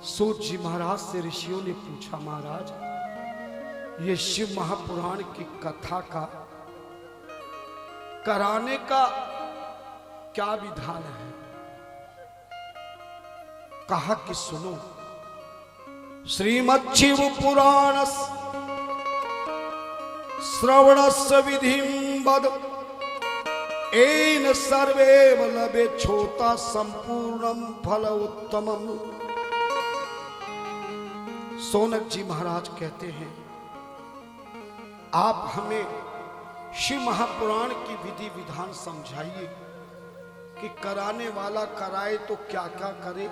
सूत जी महाराज से ऋषियों ने पूछा, महाराज ये शिव महापुराण की कथा का कराने का क्या विधान है? कहा कि सुनो, श्रीमद् शिव पुराण श्रवणस्य विधिं वद, एन सर्वे लभे छोटा संपूर्णम फल उत्तमम। सोनक जी महाराज कहते हैं, आप हमें शिव महापुराण की विधि विधान समझाइए कि कराने वाला कराए तो क्या क्या करे,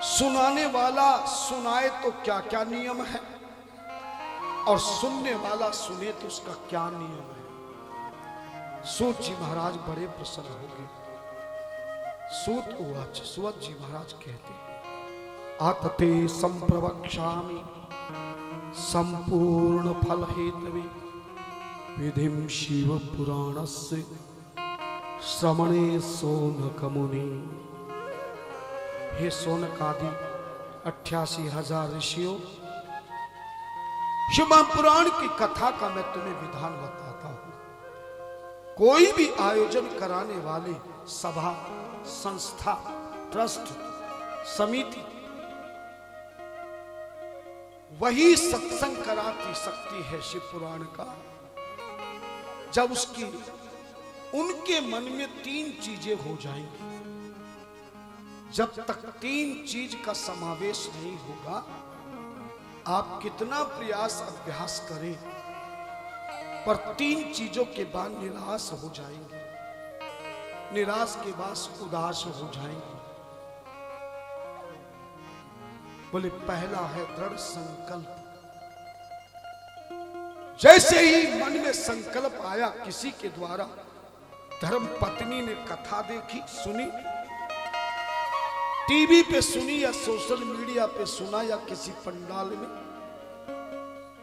सुनाने वाला सुनाए तो क्या क्या नियम है, और सुनने वाला सुने तो उसका क्या नियम है। सूत जी महाराज बड़े प्रसन्न हो गए। सूत उवाच, सूत जी महाराज कहते हैं, आतते संप्रवक्ष्यामि संपूर्ण फल हेतवे विधिं शिव पुराणस्य श्रवणे सोनक मुनि। हे सोनक आदि 88,000 ऋषियों, शिव पुराण की कथा का मैं तुम्हें विधान बताता हूं। कोई भी आयोजन कराने वाले सभा, संस्था, ट्रस्ट, समिति वही सत्संग कराती सकती है शिव पुराण का, जब उसकी उनके मन में 3 चीजें हो जाएंगी। जब तक 3 चीज का समावेश नहीं होगा, आप कितना प्रयास अभ्यास करें पर 3 चीजों के बाद निराश हो जाएंगे, निराश के बाद उदास हो जाएंगे। बोले पहला है दृढ़ संकल्प। जैसे ही मन में संकल्प आया, किसी के द्वारा धर्म पत्नी ने कथा देखी, सुनी, टीवी पे सुनी या सोशल मीडिया पे सुना, या किसी पंडाल में,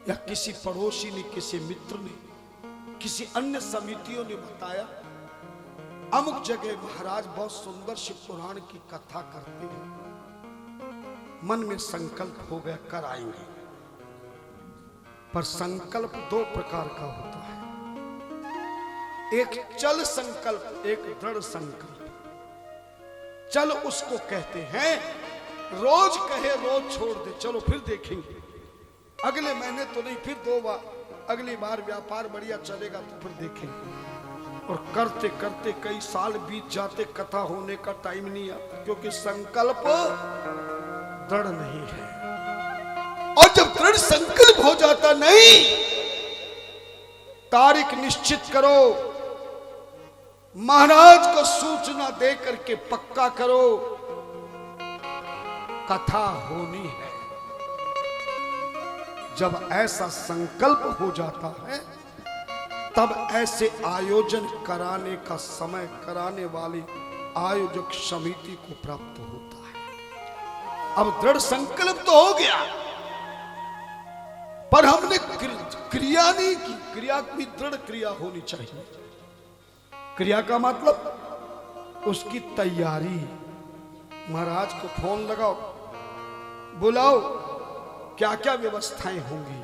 या किसी पड़ोसी ने, किसी मित्र ने, किसी अन्य समितियों ने बताया, अमुक जगह महाराज बहुत सुंदर शिव पुराण की कथा करते हैं। मन में संकल्प हो गया, कराएंगे। पर संकल्प 2 प्रकार का होता है, एक चल संकल्प, एक दृढ़ संकल्प। चल उसको कहते हैं, रोज कहे रोज छोड़ दे, चलो फिर देखेंगे, अगले महीने तो नहीं, फिर 2 बार, अगली बार व्यापार बढ़िया चलेगा तो फिर देखेंगे। और करते करते कई साल बीत जाते, कथा होने का टाइम नहीं आता, क्योंकि संकल्प दृढ़ नहीं है। और जब दृढ़ संकल्प हो जाता, नहीं, तारीख निश्चित करो, महाराज को सूचना दे करके पक्का करो, कथा होनी है। जब ऐसा संकल्प हो जाता है, तब ऐसे आयोजन कराने का समय कराने वाली आयोजक समिति को प्राप्त होता है। अब दृढ़ संकल्प तो हो गया, पर हमने क्रिया नहीं की। क्रिया की दृढ़ क्रिया होनी चाहिए। क्रिया का मतलब उसकी तैयारी। महाराज को फोन लगाओ, बुलाओ, क्या क्या व्यवस्थाएं होंगी,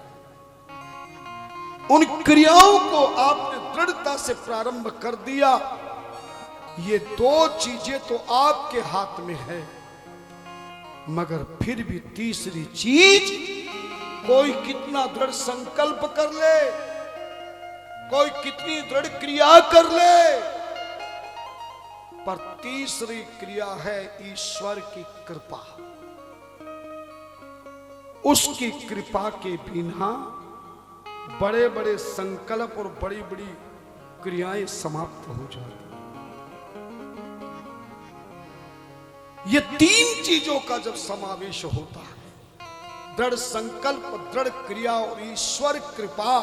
उन क्रियाओं को आपने दृढ़ता से प्रारंभ कर दिया। ये 2 चीजें तो आपके हाथ में है, मगर फिर भी तीसरी चीज, कोई कितना दृढ़ संकल्प कर ले, कोई कितनी दृढ़ क्रिया कर ले, पर तीसरी क्रिया है ईश्वर की कृपा। उसकी कृपा के बिना बड़े बड़े संकल्प और बड़ी बड़ी क्रियाएं समाप्त हो जाती। ये 3 चीजों का जब समावेश होता है, दृढ़ संकल्प, दृढ़ क्रिया और ईश्वर कृपा,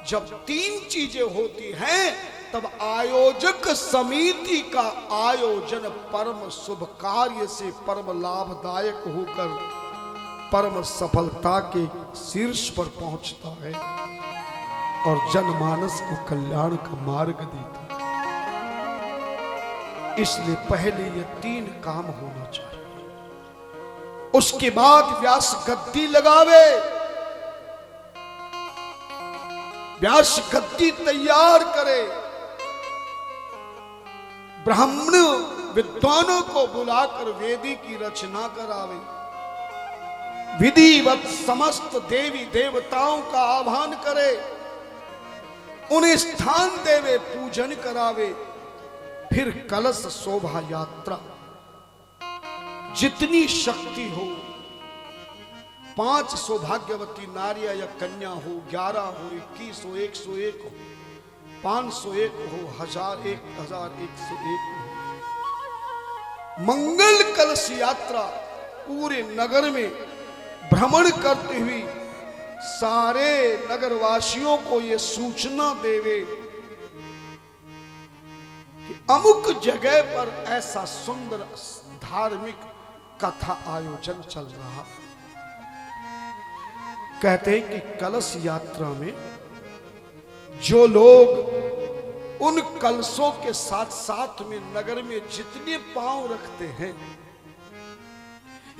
जब 3 चीजें होती हैं, तब आयोजक समिति का आयोजन परम शुभ कार्य से परम लाभदायक होकर परम सफलता के शीर्ष पर पहुंचता है और जनमानस को कल्याण का मार्ग देता है। इसलिए पहले ये 3 काम होना चाहिए। उसके बाद व्यास गद्दी लगावे, व्यास गद्दी तैयार करे, ब्राह्मण विद्वानों को बुलाकर वेदी की रचना करावे, विधिवत समस्त देवी देवताओं का आह्वान करे, उन्हें स्थान देवे, पूजन करावे, फिर कलश शोभा यात्रा जितनी शक्ति हो, 5 सौभाग्यवती नारियां या कन्या हो, 11 हो, 21 हो, 101 हो, 501 हो, 1000, 1101 हो, मंगल कलश यात्रा पूरे नगर में भ्रमण करते हुए सारे नगरवासियों को यह सूचना देवे कि अमुक जगह पर ऐसा सुंदर धार्मिक कथा आयोजन चल रहा। कहते हैं कि कलश यात्रा में जो लोग उन कलशों के साथ साथ में नगर में जितने पांव रखते हैं,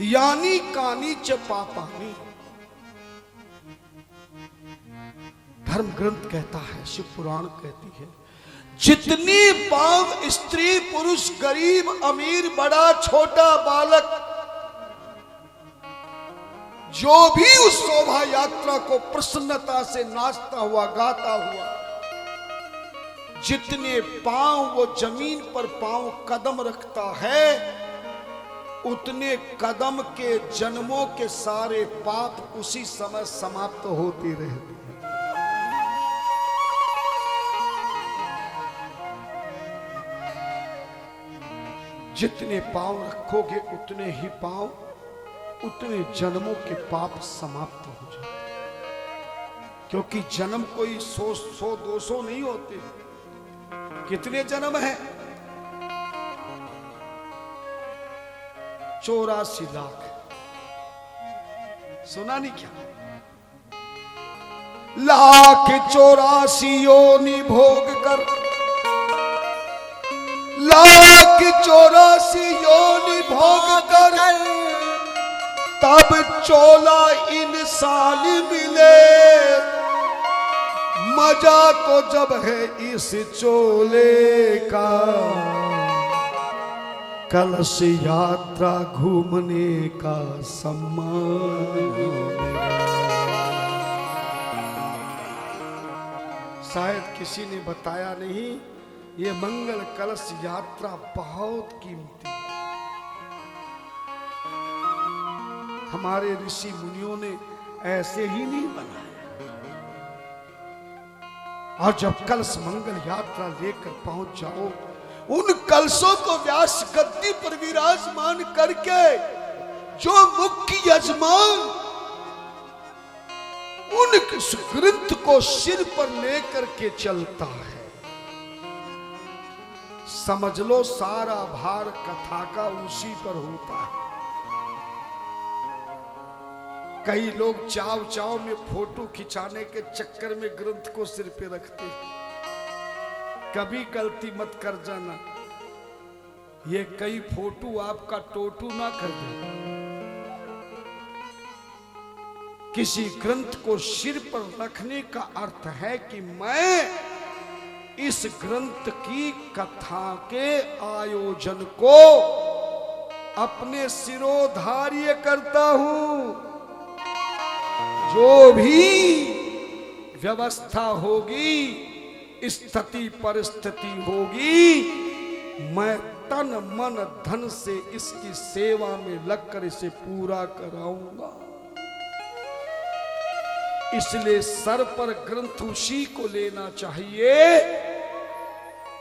यानी कानी च पापानी, धर्म ग्रंथ कहता है, शिव पुराण कहती है, जितने पांव स्त्री पुरुष गरीब अमीर बड़ा छोटा बालक जो भी उस शोभा यात्रा को प्रसन्नता से नाचता हुआ गाता हुआ, जितने पांव वो जमीन पर पांव कदम रखता है, उतने कदम के जन्मों के सारे पाप उसी समय समाप्त होते रहते हैं। जितने पांव रखोगे उतने ही पांव, उतने जन्मों के पाप समाप्त हो जाते, क्योंकि जन्म कोई 100-200 नहीं होते। कितने जन्म है? 84 लाख। सुना नहीं क्या? 1,84,000 योनि भोग कर, 1,84,000 योनि भोग कर, तब चोला इंसान मिले। मजा तो जब है इस चोले का, कलश यात्रा घूमने का सम्मान। शायद किसी ने बताया नहीं, ये मंगल कलश यात्रा बहुत कीमती है। हमारे ऋषि मुनियों ने ऐसे ही नहीं बनाया। और जब कलश मंगल यात्रा लेकर पहुंच जाओ, उन कलशों को व्यास गद्दी पर विराजमान करके जो मुख्य यजमान उन ग्रंथ को सिर पर लेकर के चलता है, समझ लो सारा भार कथा का उसी पर होता है। कई लोग चाव चाव में फोटो खिंचाने के चक्कर में ग्रंथ को सिर पे रखते हैं। कभी गलती मत कर जाना, ये कई फोटो आपका टोटू ना कर दे। किसी ग्रंथ को सिर पर रखने का अर्थ है कि मैं इस ग्रंथ की कथा के आयोजन को अपने सिरोधार्य करता हूं। जो भी व्यवस्था होगी, स्थिति परिस्थिति होगी, मैं तन मन धन से इसकी सेवा में लगकर इसे पूरा कराऊंगा। इसलिए सर पर ग्रंथ उसी को लेना चाहिए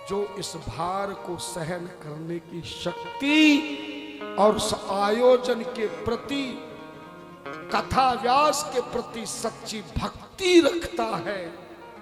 जो इस भार को सहन करने की शक्ति और उस आयोजन के प्रति, कथा व्यास के प्रति सच्ची भक्ति रखता है।